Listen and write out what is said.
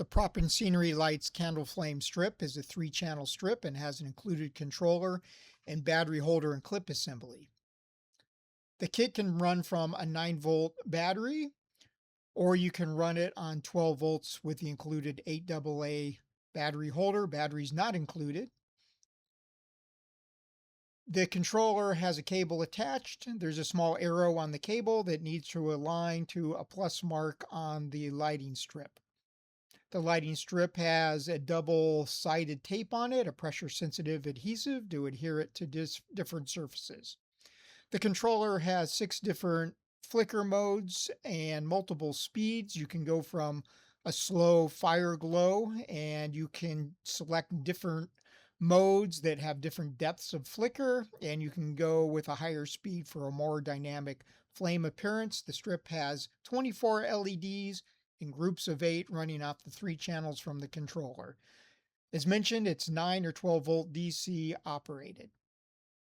The Prop and Scenery Lights Candle Flame Strip is a 3-channel strip and has an included controller and battery holder and clip assembly. The kit can run from a 9-volt battery, or you can run it on 12 volts with the included 8AA battery holder. Batteries not included. The controller has a cable attached. There's a small arrow on the cable that needs to align to a plus mark on the lighting strip. The lighting strip has a double-sided tape on it, a pressure-sensitive adhesive to adhere it to different surfaces. The controller has 6 different flicker modes and multiple speeds. You can go from a slow fire glow, and you can select different modes that have different depths of flicker, and you can go with a higher speed for a more dynamic flame appearance. The strip has 24 LEDs in groups of 8 running off the 3 channels from the controller. As mentioned, it's 9 or 12 volt DC operated.